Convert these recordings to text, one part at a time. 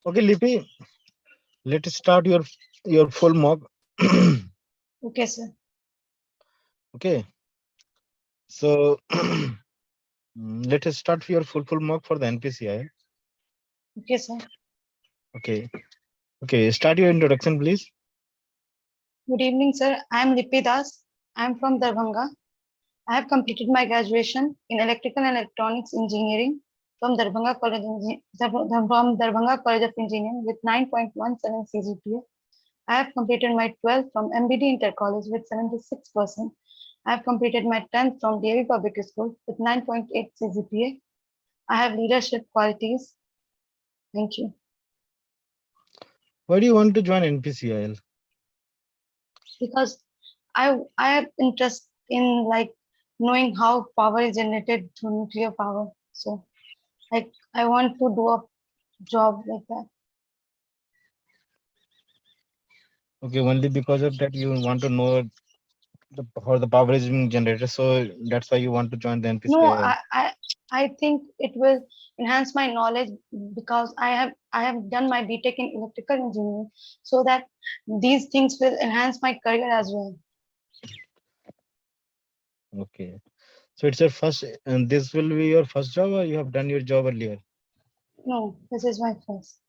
Okay, Lipi, let's start your full mock. Okay, sir. Okay, so let us start your full mock for the NPCIL. Okay, sir. Okay, okay, start your introduction, please. Good evening, sir. I am Lipi Das. I am from Darbhanga. I have completed my graduation in Electrical and Electronics Engineering from Darbhanga College of Engineering with 9.17 CGPA. I have completed my 12th from MBD Inter College with 76%. I have completed my 10th from DAV Public School with 9.8 CGPA. I have leadership qualities. Thank you. Why do you want to join NPCIL? Because I have interest in like knowing how power is generated through nuclear power. So like I want to do a job like that. Okay, only because of that you want to know how the power is being generated. So that's why you want to join the No, NPCIL. I think it will enhance my knowledge because I have done my B.Tech in electrical engineering, so that these things will enhance my career as well. Okay, so it's your first, and this will be your first job, or you have done your job earlier? No, this is my first.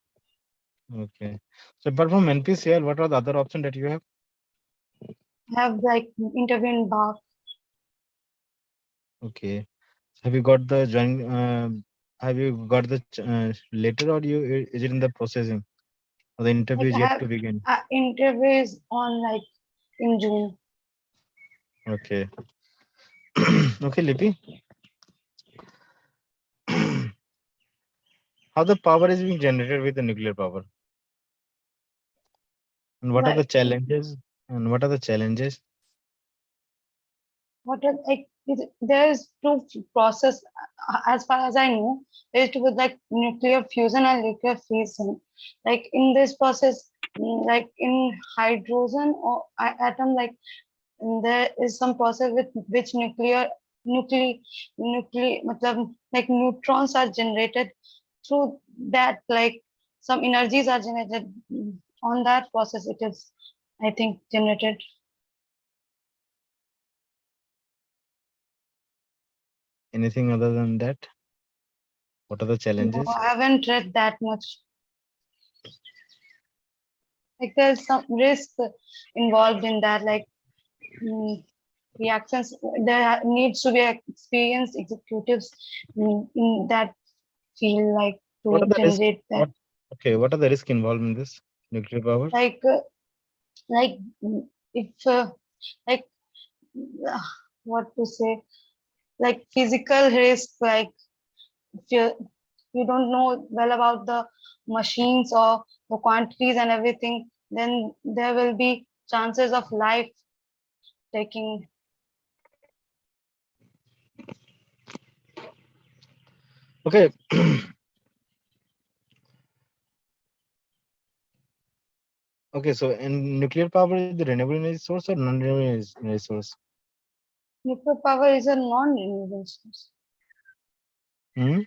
Okay, so apart from NPCIL, what are the other options that you have? I have like interview in BARC. Okay, have you got the join? Have you got the letter, or is it in the processing? Or the interview Like is I yet have to begin? interviews on like in June. Okay. Okay, Lipi. How the power is being generated with the nuclear power, and what are the Like challenges? And what are the challenges? what are like there is two process as far as I know. There is to be like nuclear fusion and nuclear fission. Like in this process, like in hydrogen or atom, like there is some process with which matlab, like neutrons are generated through that, like some energies are generated on that process. It is, I think, generated. Anything other than that? What are the No, challenges? I haven't read that much. Like there's some risk involved in that, like reactions. There needs to be experienced executives in that field, like What are to the risk? generate that. What? Okay, what are the risk involved in this nuclear power? Like, like if like uh, what to say, like physical risk, like if you don't know well about the machines or the quantities and everything, then there will be chances of life taking. Okay. Okay, so in nuclear power is the renewable energy source or non-renewable energy source? Nuclear power is a non-renewable source. Hmm?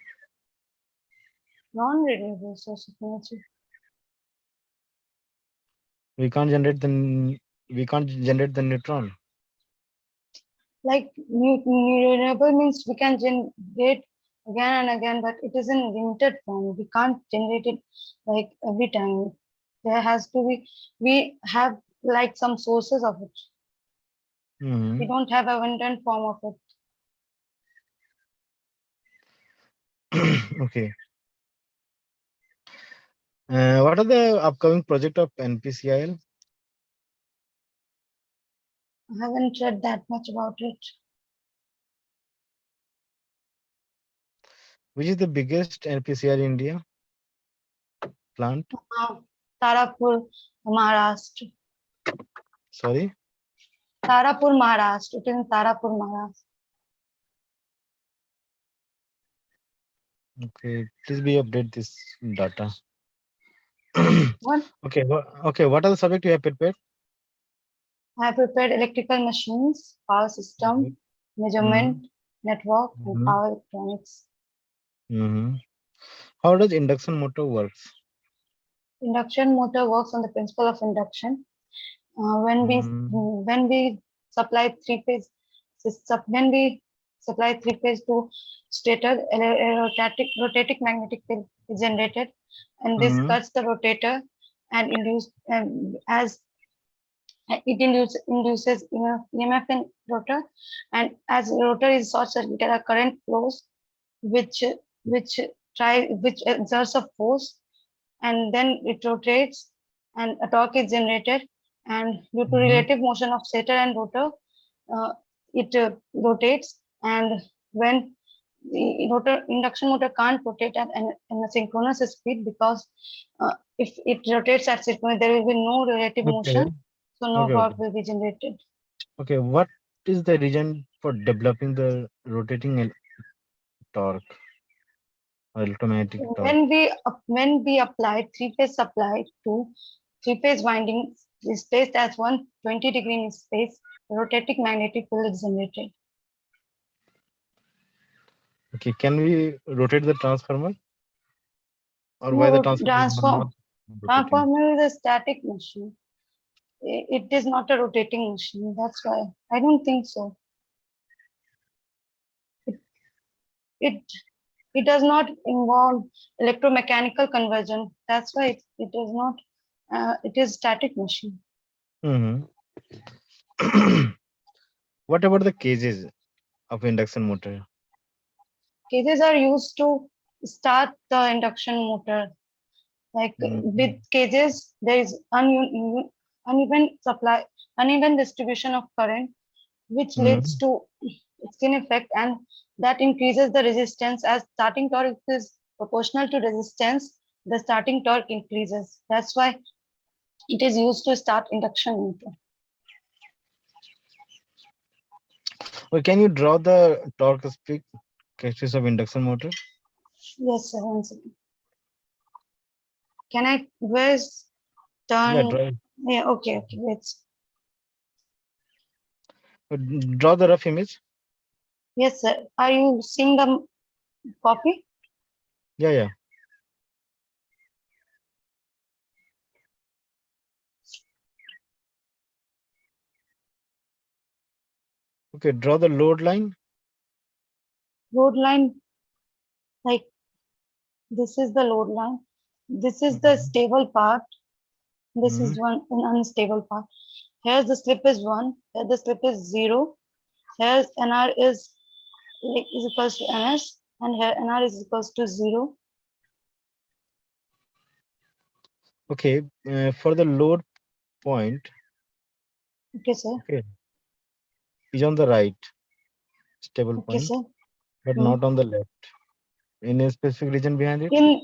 Non-renewable source of energy. We can't generate we can't generate the neutron. Like renewable means we can generate again and again, but it is in limited form. We can't generate it like every time. There has to be, we have like some sources of it. We Hmm. don't have abundant form of it. Okay. What are the upcoming project of NPCIL? I haven't read that much about it. Which is the biggest NPCIL in India plant? Tarapur, Maharashtra. Sorry. Tarapur, Maharashtra. It is in Tarapur, Maharashtra. Okay, please be update this data. What? Okay. Okay. What are the subject you have prepared? I have prepared electrical machines, power system, Mm-hmm. measurement, network, and Mm-hmm. power electronics. Mm-hmm. How does induction motor works? Induction motor works on the principle of induction. When we Mm, supply three phase when we supply three phase to stator, a rotating magnetic field is generated, and this mm, cuts the rotator and as it induces EMF in rotor, and as rotor is short circuited, a current flows which which which exerts a force, and then it rotates and a torque is generated, and due to mm. relative motion of stator and rotor, it rotates, and when the rotor induction motor can't rotate at in a synchronous speed, because if it rotates at synchronous, there will be no relative Okay, motion, so no okay, okay. torque will be generated. Okay, what is the reason for developing the rotating torque or electromagnetic torque? When we apply three phase supply to three phase winding is placed as 120-degree in space, rotating magnetic field is generated. Okay, can we rotate the transformer, or why the No, transformer is not rotating? transformer is a static machine. It is not a rotating machine. That's why I don't think so. It it it does not involve electromechanical conversion. That's why it is not. It is static machine. Hmm. What about the cages of induction motor? Cages are used to start the induction motor. Like with Mm, cages, there is uneven supply, uneven distribution of current, which leads mm. to skin effect, and that increases the resistance. As starting torque is proportional to resistance, the starting torque increases. That's why it is used to start induction motor. Well, can you draw the torque speed characteristics of induction motor? Yes, sir. One second. Can I? Where's Yeah, turn? draw. Yeah. Okay. Okay. Let's. Draw the rough image. Yes, sir. Are you seeing the copy? Yeah, yeah. Okay, draw the load line. Load line, like this is the load line. This is the Mhm. stable part. This Mhm. is an unstable part. Here the slip is 1. Here the slip is 0. Here NR is equals to NS, and here NR is equals to 0. Okay, for the load point, Okay, sir. okay, is on the right stable Okay, point, sir. but Hmm. not on the left. Any specific reason behind it? In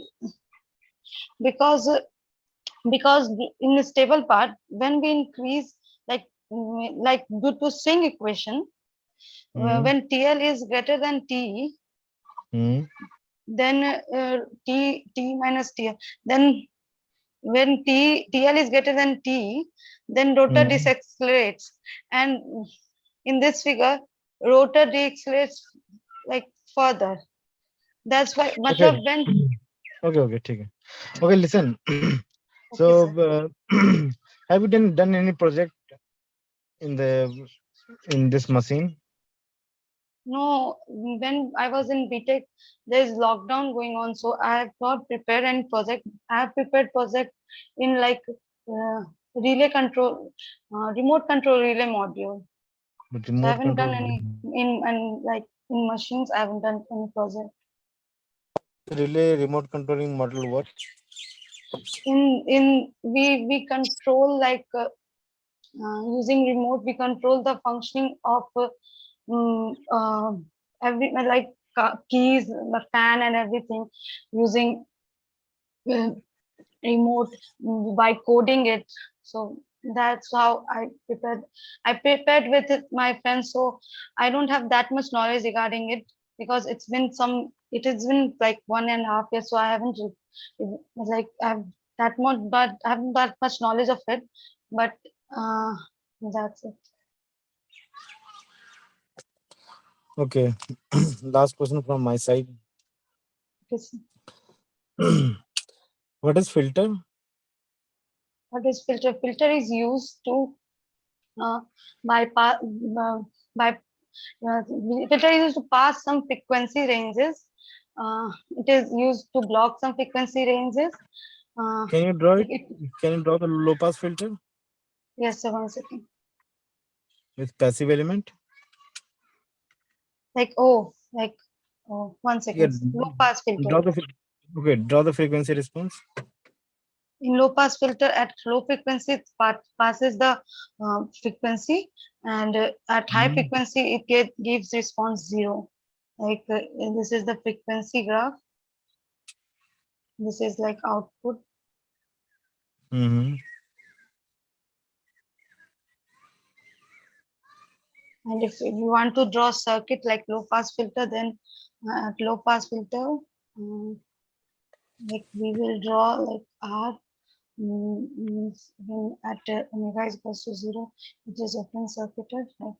because because in the stable part, when we increase like due to swing equation, Mm, when TL is greater than T, mm, then T minus TL, then when TL is greater than T, then rotor mm. decelerates, and in this figure, rotor decelerates like further. That's why, Okay. matlab when, Okay, okay, ठीक है. Okay, listen. So, okay, sir. have you done any project in the in this machine? No, when I was in B.Tech, there's lockdown going on, so I have not prepared any project. I have prepared project in like relay control, remote control relay module. With So I remote haven't done control any in and like in machines. I haven't done any project. relay remote controlling model what? In we control using remote, we control the functioning of mm, uh, every like keys, the fan, and everything using uh, remote, by coding it. So that's how I prepared with my friends, so I don't have that much knowledge regarding it, because it has been like 1.5 years, so I haven't like I've that much, but I haven't that much knowledge of it, but uh that's it. Okay. Last question from my side. Yes. What is filter? What is filter? Filter is used to bypass by filter is used to pass some frequency ranges. It is used to block some frequency ranges. Can you draw it? it Can you draw the low pass filter yes, sir, 1 second. with passive element? Like oh, 1 second. Yeah, Low pass filter. draw the okay. Draw the frequency response. In low pass filter, at low frequency, it passes the frequency, and at high frequency, it gives response 0. Like this is the frequency graph. This is like output. Mm-hmm. And if you want to draw circuit like low pass filter, then at low pass filter, like we will draw like R means when at omega is equals to 0, it is open circuited. Like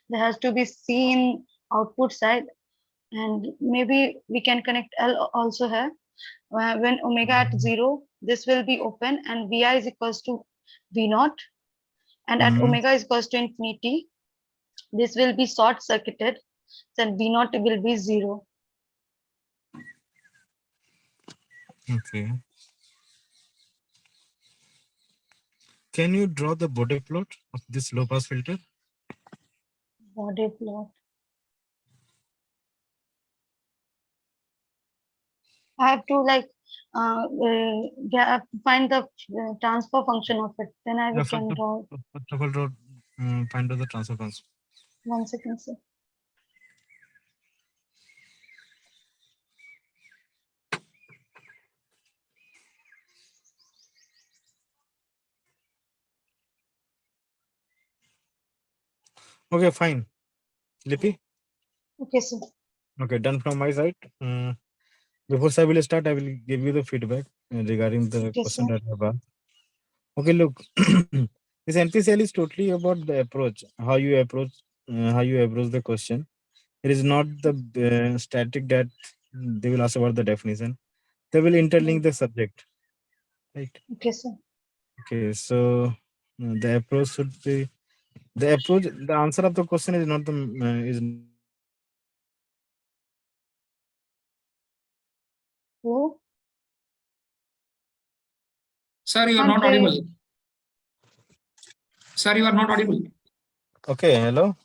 there has to be C in output side, and maybe we can connect L also here. When omega at 0, this will be open, and Vi is equals to V0, and at Mm-hmm. omega is equals to infinity, this will be short circuited, then V0 will be 0. Okay. Can you draw the Bode plot of this low pass filter? Bode plot. I have to like find the transfer function of it. Then I Yeah, can draw. first of all, draw, find out the transfer function. 1 second, sir. Okay, fine. Lippy? Okay, sir. Okay, done from my side. Before I will start, I will give you the feedback regarding the Okay, question sir. that I have asked. Okay, look, this NPCIL is totally about the approach, how you approach the question. It is not the static that they will ask about the definition. They will interlink the subject, right? Okay, sir. Okay, so the approach should be the answer of the question is not the is Who? Sir, you are Can't not hear you. audible. Sir, you are not audible. okay. Hello.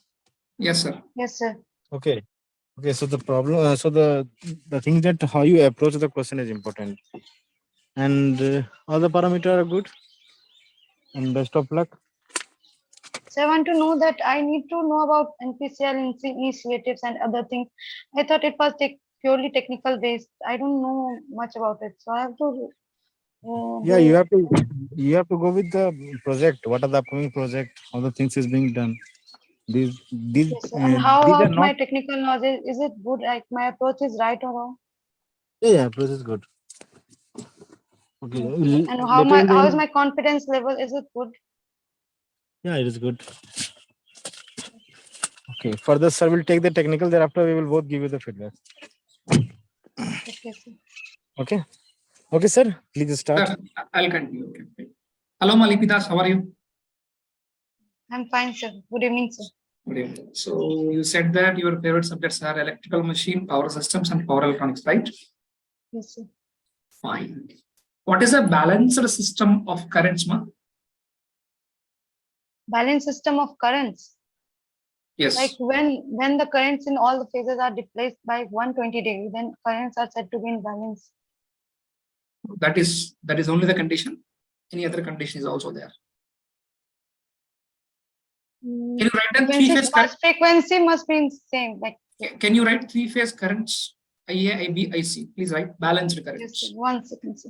Yes, sir. Yes, sir. Okay. Okay. So the problem, so the thing that how you approach the question is important, and all the parameters are good. And best of luck. So I want to know that I need to know about NPCIL initiatives and other things. I thought it was purely technical based. I don't know much about it, so I have to. Yeah, you have to go with the project. What are the upcoming project? How the things is being done. These Yes, sir. And how these are about not. my technical knowledge? Is it good? Like my approach is right or wrong? Yeah, approach is good. Okay. Okay. And Later in the how is end, my confidence level? Is it good? yeah, it is good. Okay. Further, sir will take the technical. Thereafter, we will both give you the feedback. Okay, sir. Okay. Okay, sir. Please start. Sir, I'll continue. Okay. Hello, Malipidas. How are you? I'm fine, sir. Good evening, sir. Good evening. So you said that your favorite subjects are electrical machine, power systems, and power electronics, right? Yes, sir. Fine. What is a balanced system of currents, ma? Balance system of currents. Yes. Like when the currents in all the phases are displaced by 120 degrees, then currents are said to be in balance. That is only the condition. Any other condition is also there. Can you write down three-phase current? Bus frequency must be in same. Like Can you write three-phase currents? IA, IB, IC. Please write balanced yes, currents. sir. 1 second, sir.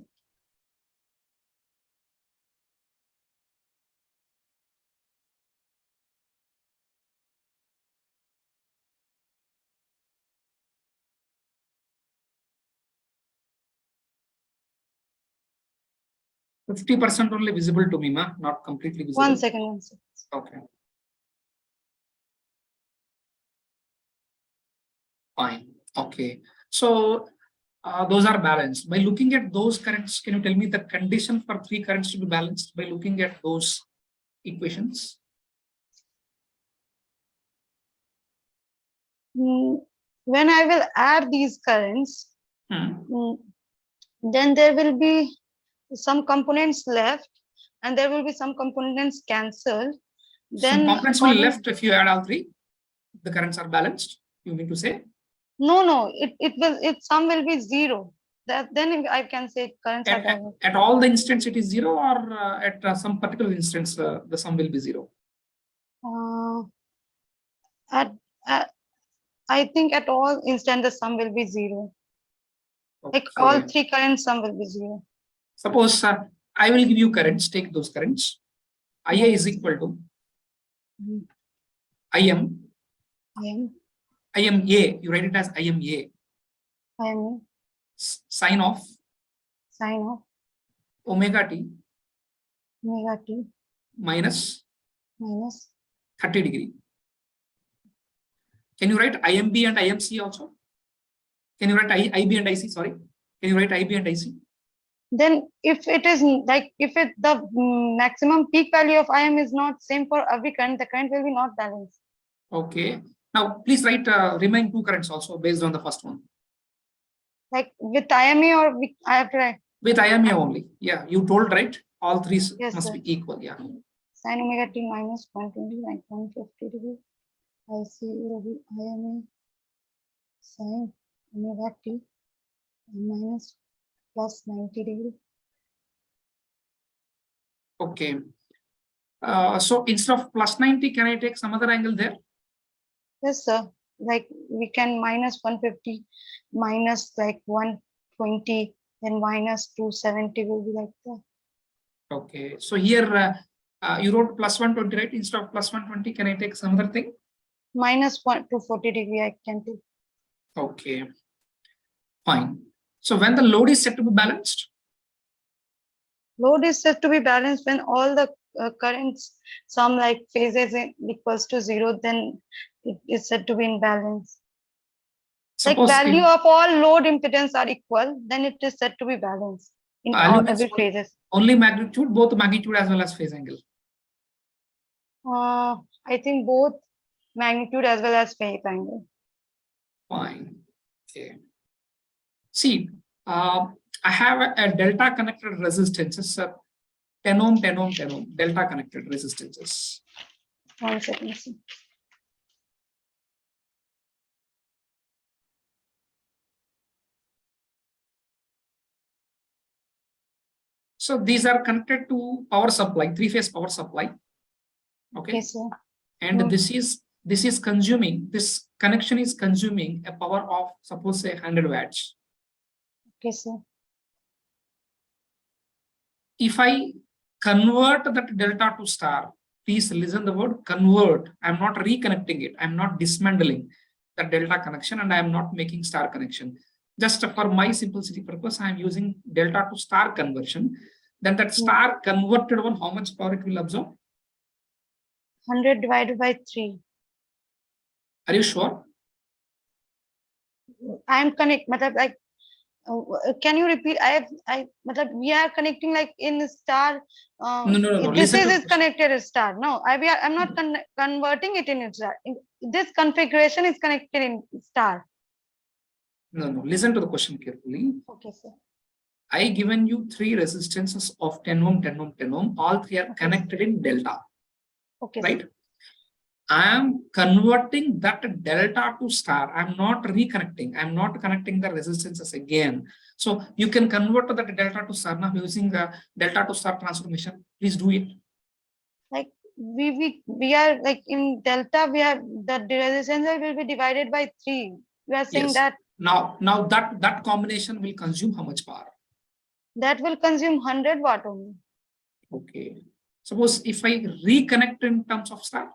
%50 only visible to me, ma, not completely visible. 1 second, 1 second. Okay. Fine. Okay. So those are balanced. By looking at those currents, can you tell me the condition for 3 currents to be balanced by looking at those equations? When I will add these currents, then there will be some components left and there will be some components cancelled. Then some components will be left if you add all 3. The currents are balanced, you mean to say? No, some will be 0. Then I can say currents are balanced. At all the instance it is 0, or at some particular instance the sum will be 0? I think at all instance the sum will be 0. Okay. Like all 3 currents, sum will be 0. Suppose I will give you currents, take those currents. IA is equal to IM. IMA, you write it as IMA. Sine of omega t minus 30 degree. Can you write IMB and IMC also? Can you write IB and IC? Sorry. Can you write IB and IC? Then if it is like, the maximum peak value of IM is not same for every current, the current will be not balanced. Okay. Now please write remaining 2 currents also based on the first one. Like with IME or I have to write? With IMA only. Yeah, you told right. All 3 must be equal. Yeah. Sine omega t minus 120 like 150 degree. IC will be IMA sine omega t minus plus 90 degree. Okay. So instead of plus 90, can I take some other angle there? Yes, sir. Like we can minus 150, minus like 120, then minus 270 will be like that. Okay. So here you wrote plus 120, right? Instead of plus 120, can I take some other thing? Minus 240 degree I can take. Okay. Fine. So when the load is set to be balanced? Load is set to be balanced when all the currents, some like phases equals to 0, then it is said to be in balance. Suppose like value of all load impedance are equal, then it is said to be balanced in all every phases. Only magnitude, both magnitude as well as phase angle? I think both magnitude as well as phase angle. Fine. Okay. See, I have a delta connected resistances, 10 ohm, 10 ohm, 10 ohm, delta connected resistances. 1 second. So these are connected to power supply, 3-phase power supply. Okay. Yes, sir. And this is consuming, this connection is consuming a power of suppose say 100 watts. Okay, sir. If I convert that delta to star, please listen the word convert. I'm not reconnecting it. I'm not dismantling the delta connection and I'm not making star connection. Just for my simplicity purpose, I'm using delta to star conversion. Then that star converted one, how much power it will absorb? 100 divided by 3. Are you sure? I'm connect. Like, can you repeat? We are connecting like in star. No. This is connected as star. No, I'm not converting it in star. This configuration is connected in star. No. Listen to the question carefully. Okay, sir. I given you 3 resistances of 10 ohm, 10 ohm, 10 ohm. All 3 are connected in delta. Okay. Right? Sir. I am converting that delta to star. I'm not reconnecting. I'm not connecting the resistances again. So you can convert that delta to star now using the delta to star transformation. Please do it. Like we are like in delta, we have the resistance will be divided by 3. We are saying that. Now that combination will consume how much power? That will consume 100 watt only. Okay. Suppose if I reconnect in terms of star.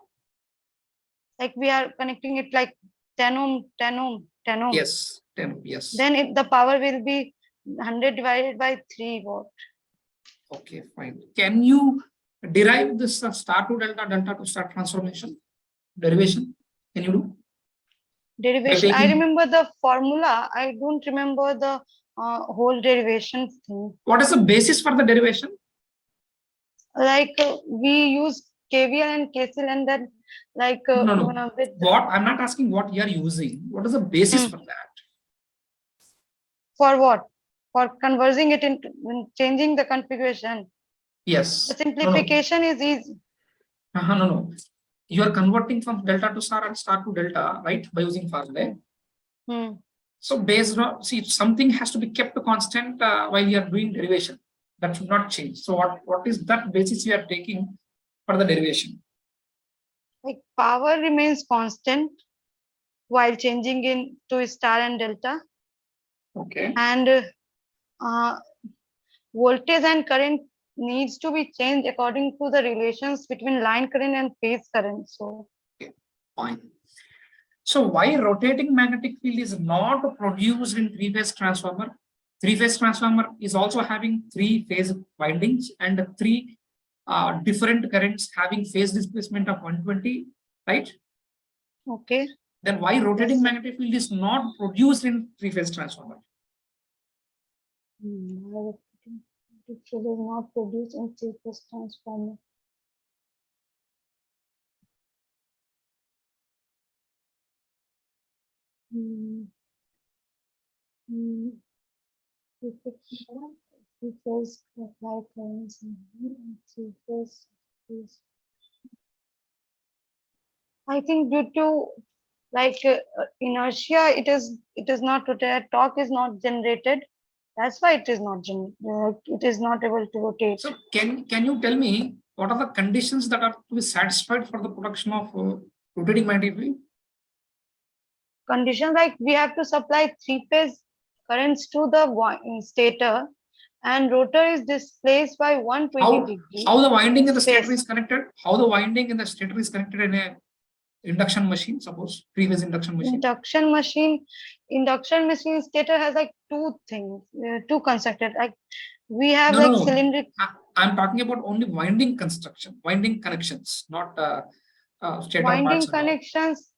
Like we are connecting it like 10 ohm, 10 ohm, 10 ohm. Yes, 10 ohm, yes. Then the power will be 100 divided by 3 watt. Okay, fine. Can you derive this star to delta, delta to star transformation? Derivation? Can you do? Derivation. I remember the formula. I don't remember the whole derivation thing. What is the basis for the derivation? Like we use KVL and KCL, and then like No. with What? I'm not asking what you are using. What is the basis for that? for what? For converting it into changing the configuration. Yes. The simplification is easy. No. You are converting from delta to star and star to delta, right? By using formulae. So based on, see, something has to be kept constant while you are doing derivation. That should not change. So what is that basis you are taking for the derivation? Like power remains constant while changing into star and delta. Okay. And voltage and current needs to be changed according to the relations between line current and phase current. So okay, fine. So why rotating magnetic field is not produced in three-phase transformer? Three-phase transformer is also having three-phase windings and three different currents having phase displacement of 120, right? Okay. Then why rotating magnetic field is not produced in three-phase transformer? It is not produced in three-phase transformer. Three-phase applied currents and three-phase. I think due to like inertia, it is not rotated. Torque is not generated. That's why it is not it is not able to rotate. So can you tell me what are the conditions that are to be satisfied for the production of rotating magnetic field? Conditions like we have to supply three-phase currents to the stator, and rotor is displaced by 120 degrees. How the winding in the stator is connected? How the winding in the stator is connected in a induction machine, suppose three-phase induction machine? Induction machine stator has like two things, two constructed. Like we have cylindric. I'm talking about only winding construction, winding connections, not stator winding parts connections.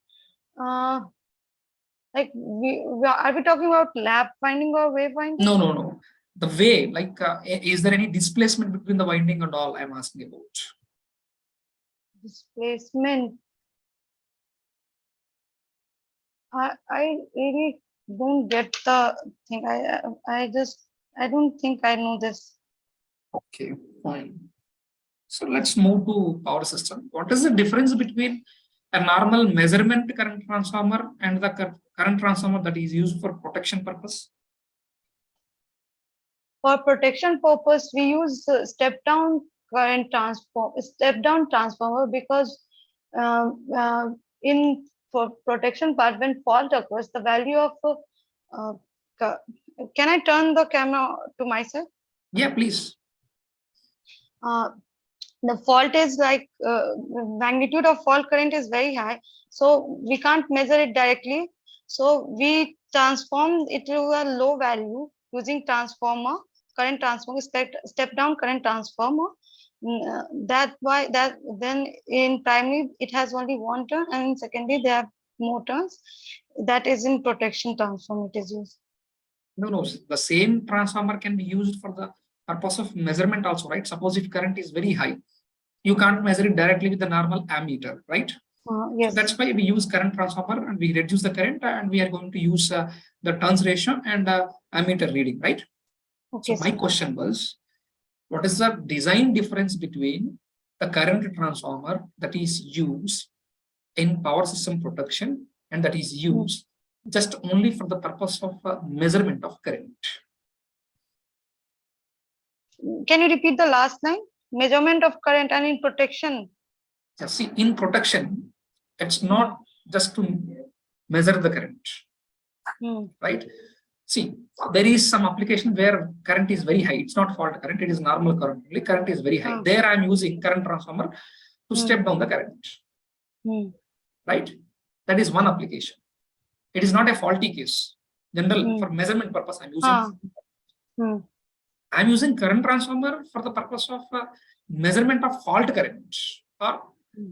Like are we talking about lap winding or wave winding? No. The way, like, is there any displacement between the winding and all? I'm asking about. Displacement. I really don't get the thing. I don't think I know this. Okay, fine. So let's move to power system. What is the difference between a normal measurement current transformer and the current transformer that is used for protection purpose? For protection purpose, we use step-down transformer because in for protection part, when fault occurs, the value of can I turn the camera to myself? Yeah, please. The fault is like magnitude of fault current is very high, so we can't measure it directly. So we transform it to a low value using current transformer, step down current transformer. Then in primary it has only one turn, and in secondary they have more turns. That is in protection transformer it is used. No. The same transformer can be used for the purpose of measurement also, right? Suppose if current is very high, you can't measure it directly with the normal ammeter, right? Yes. So that's why we use current transformer and we reduce the current, and we are going to use the turns ratio and ammeter reading, right? Okay. So my question was, what is the design difference between the current transformer that is used in power system protection and that is used just only for the purpose of measurement of current? Can you repeat the last line? Measurement of current and in protection. Yeah, see, in protection, it's not just to measure the current, right? See, there is some application where current is very high. It's not fault current, it is normal current. Current is very high. There I'm using current transformer to step down the current, right? That is one application. It is not a faulty case. General, for measurement purpose, I'm using. I'm using current transformer for the purpose of measurement of fault current or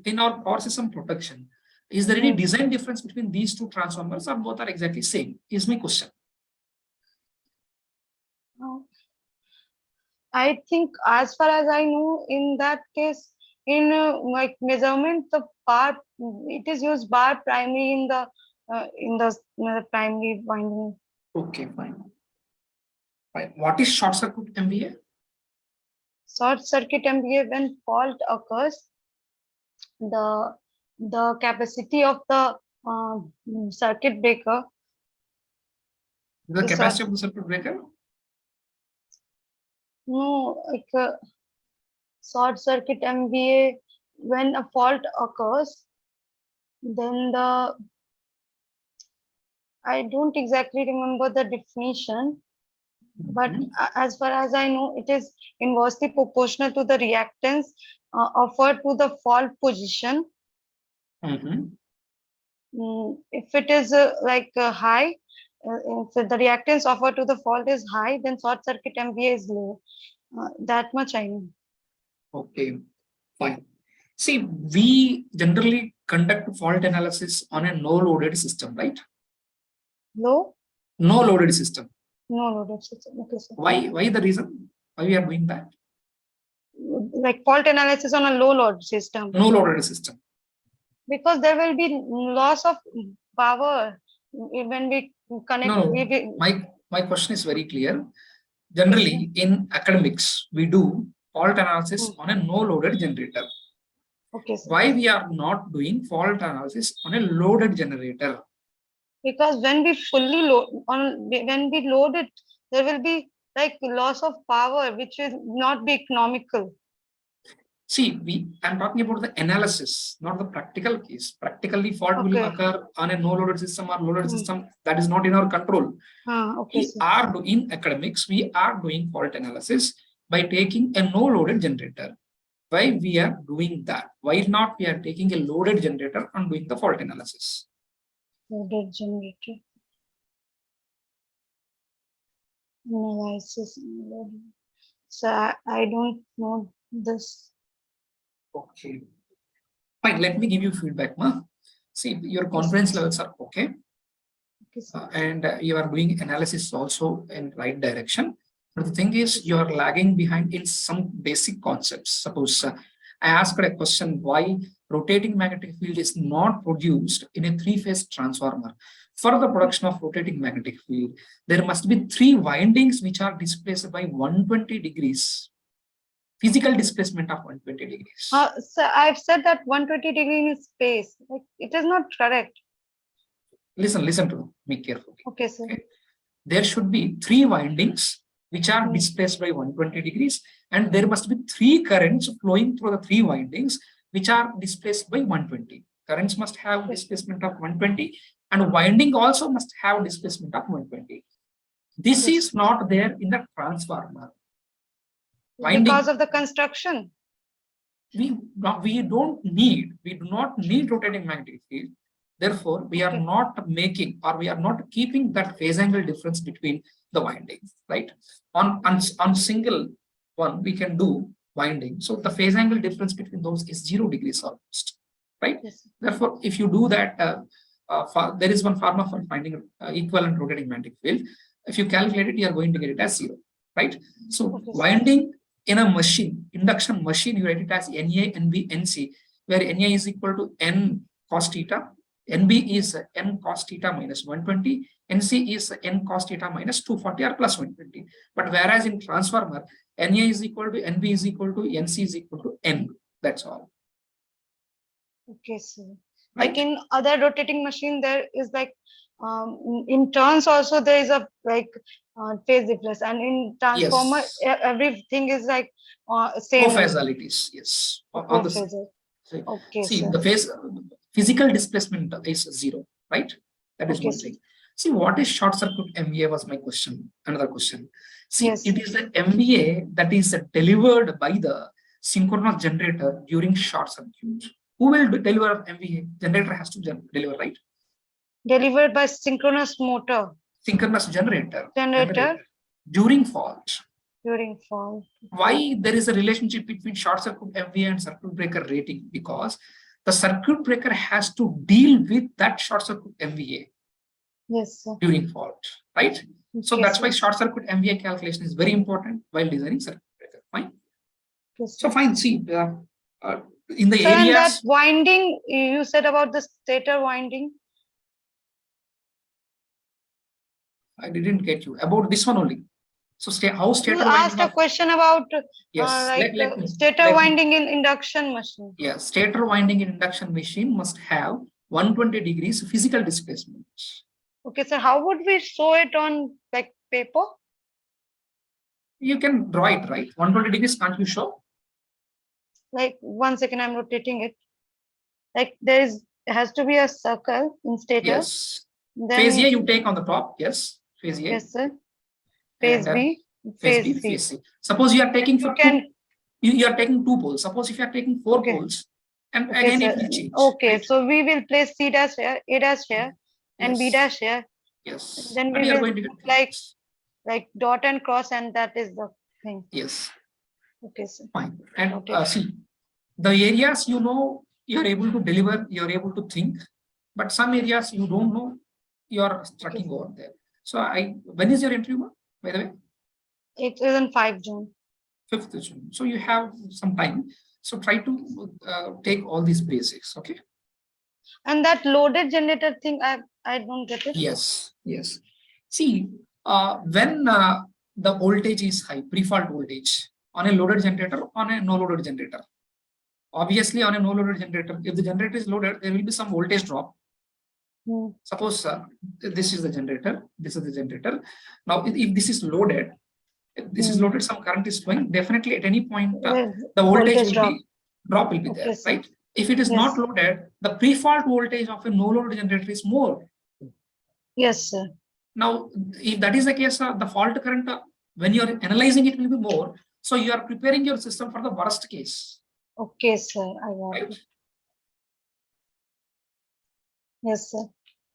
in our power system protection. Is there any design difference between these two transformers, or both are exactly same? Is my question. I think as far as I know, in that case, in like measurement, the bar, it is used bar primary in the primary winding. Okay, fine. Fine. What is short circuit MVA? Short circuit MVA, when fault occurs, the capacity of the circuit breaker The is capacity of the circuit breaker? no, like short circuit MVA, when a fault occurs, then I don't exactly remember the definition, but Mhm. as far as I know, it is inversely proportional to the reactance offered to the fault position. Mhm. If it is high, if the reactance offered to the fault is high, then short circuit MVA is low. That much I know. Okay, fine. See, we generally conduct fault analysis on a no loaded system, right? Low? No loaded system. No, no, that's it. Okay, sir. Why the reason? Why we are doing that? Like fault analysis on a low load system. No loaded system. Because there will be loss of power when we connect. No, my question is very clear. Generally, in academics, we do fault analysis on a no loaded generator. Okay, sir. Why we are not doing fault analysis on a loaded generator? Because when we fully load when we load it, there will be like loss of power, which will not be economical. See, I'm talking about the analysis, not the practical case. Practically, fault will occur on a no loaded system or loaded system. That is not in our control. Okay, In academics, we are doing fault analysis by taking a no loaded generator. Why we are doing that? Why not we are taking a loaded generator and doing the fault analysis? Loaded generator. Analysis. So I don't know this. Okay. Fine, let me give you feedback, ma. See, your confidence levels are okay. And you are doing analysis also in right direction. But the thing is, you are lagging behind in some basic concepts. Suppose I asked a question, why rotating magnetic field is not produced in a three-phase transformer. For the production of rotating magnetic field, there must be three windings which are displaced by 120 degrees. Physical displacement of 120 degrees. So I've said that 120 degree in space. Like, it is not correct. Listen to me carefully. Okay, sir. Okay. There should be three windings which are displaced by 120 degrees, and there must be three currents flowing through the three windings which are displaced by 120. Currents must have displacement of 120, and winding also must have displacement of 120. This is not there in the transformer. Winding, because of the construction. We do not need rotating magnetic field. Therefore, we are not making, or we are not keeping that phase angle difference between the windings, right? On single one, we can do winding. So the phase angle difference between those is 0 degrees almost, right? Yes. Therefore, if you do that, there is one formula for finding equivalent rotating magnetic field. If you calculate it, you are going to get it as 0, right? So winding in a machine, induction machine, you write it as NA, NB, NC, where NA is equal to N cos theta, NB is N cos theta minus 120, NC is N cos theta minus 240 or plus 120. But whereas in transformer, NA is equal to NB is equal to NC is equal to N. That's all. Okay, sir. Right? Like in other rotating machine, there is like in turns also there is a phase difference, and in transformer everything is like same. Co-phasalities, yes. On the okay, see, sir. The phase physical displacement is 0, right? That is one thing. See, what is short circuit MVA was my question. Another question. See, it is the MVA that is delivered by the synchronous generator during short circuit. Who will deliver MVA? Generator has to deliver, right? Delivered by synchronous motor. Synchronous generator. Generator. During fault. During fault. Why there is a relationship between short circuit MVA and circuit breaker rating? Because the circuit breaker has to deal with that short circuit MVA. Yes, sir. During fault, right? So that's why short circuit MVA calculation is very important while designing circuit breaker. Yes, So sir. fine, see, in the Sir, and that areas, winding you said about the stator winding. I didn't get you about this one only. So how You stator asked winding a of, question about yes, stator let me, winding in induction machine. yeah, stator winding in induction machine must have 120 degrees physical displacement. Okay, sir. How would we show it on like paper? You can draw it, right? 120 degrees, can't you show? Like 1 second, I'm rotating it. Like there has to be a circle in stator. Yes. Then Phase A you take on the top, yes. Phase A. yes, sir. Phase And B, phase phase B, C. phase C. Suppose you are taking You for can you are taking 2 poles. Suppose if you are taking 4 Okay. poles, and okay, again sir. it will change. Okay, Right? so we will place C dash here, A dash here, and B Yes. dash here. Yes. Then And we you are will going to get like dot and cross, and that is the thing. yes. Okay, sir. Fine. And Okay. see, the areas you know you are able to deliver, you are able to think, but some areas you don't know, you are struggling Okay. over there. So when is your interview, by the way? It is on 5 June. 5th June. So you have some time. So try to take all these basics. Okay. And that loaded generator thing, I don't get it. Yes. Yes. See, when the voltage is high, pre-fault voltage on a loaded generator, on a no loaded generator. Obviously, on a no loaded generator, if the generator is loaded, there will be some voltage drop. Suppose this is the generator, this is the generator. Now, if this is loaded, some current is flowing. Definitely, at any point, the voltage drop will be Okay, there, sir. right? If it is Yes. not loaded, the pre-fault voltage of a no load generator is more. Yes, sir. Now, if that is the case, the fault current, when you are analyzing it, will be more. So you are preparing your system for the worst case. Okay, sir. I got Right? it. Yes, sir.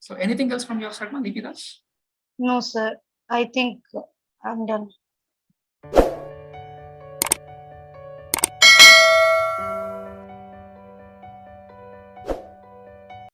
So anything else from your side, Deepidas? No, sir. I think I'm done.